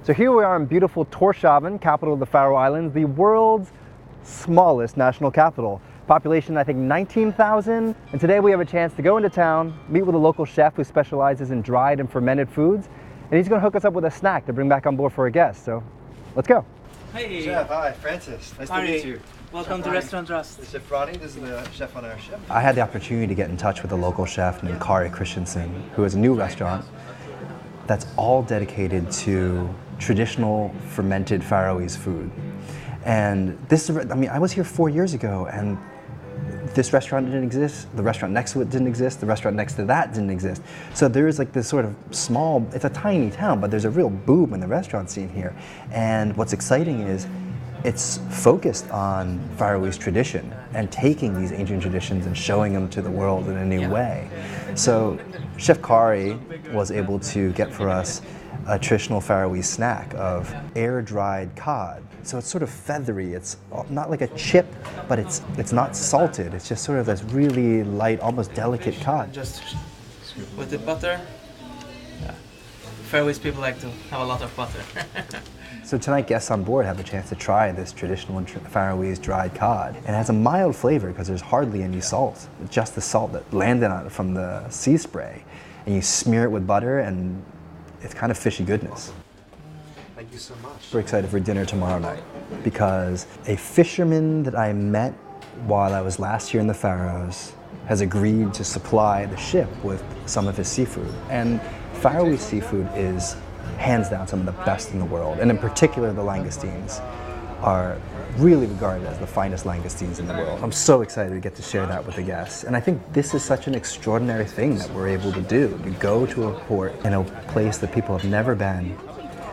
So here we are in beautiful Tórshavn, capital of the Faroe Islands, the world's smallest national capital. Population, I think, 19,000. And today we have a chance to go into town, meet with a local chef who specializes in dried and fermented foods. And he's going to hook us up with a snack to bring back on board for our guests. So let's go. Hey! Chef, hi, Francis. Nice to meet you. Welcome to Restaurant Rust. This is Chef Ronnie. This is the chef on our ship. I had the opportunity to get in touch with a local chef named Kari Christensen, who has a new restaurant that's all dedicated to traditional fermented Faroese food. And this, I mean, I was here 4 years ago and this restaurant didn't exist, the restaurant next to it didn't exist, the restaurant next to that didn't exist. So there's like this sort of small, it's a tiny town, but there's a real boom in the restaurant scene here. And what's exciting is it's focused on Faroese tradition and taking these ancient traditions and showing them to the world in a new way. So Chef Kari was able to get for us a traditional Faroese snack of air-dried cod. So it's sort of feathery. It's not like a chip, but it's not salted. It's just sort of this really light, almost delicate cod. Just with the butter. Yeah. Faroese people like to have a lot of butter. So tonight guests on board have a chance to try this traditional Faroese dried cod. And it has a mild flavor because there's hardly any salt, just the salt that landed on it from the sea spray. And you smear it with butter and it's kind of fishy goodness. Thank you so much. We're excited for dinner tomorrow night because a fisherman that I met while I was last year in the Faroes has agreed to supply the ship with some of his seafood. And Faroese seafood is hands down some of the best in the world, and in particular the langoustines are really regarded as the finest langoustines in the world. I'm so excited to get to share that with the guests. And I think this is such an extraordinary thing that we're able to do, to go to a port in a place that people have never been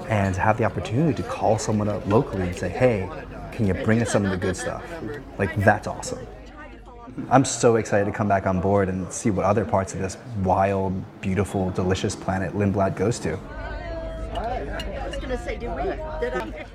and to have the opportunity to call someone up locally and say, hey, can you bring us some of the good stuff? Like, that's awesome. I'm so excited to come back on board and see what other parts of this wild, beautiful, delicious planet Lindblad goes to. I was going to say, did I?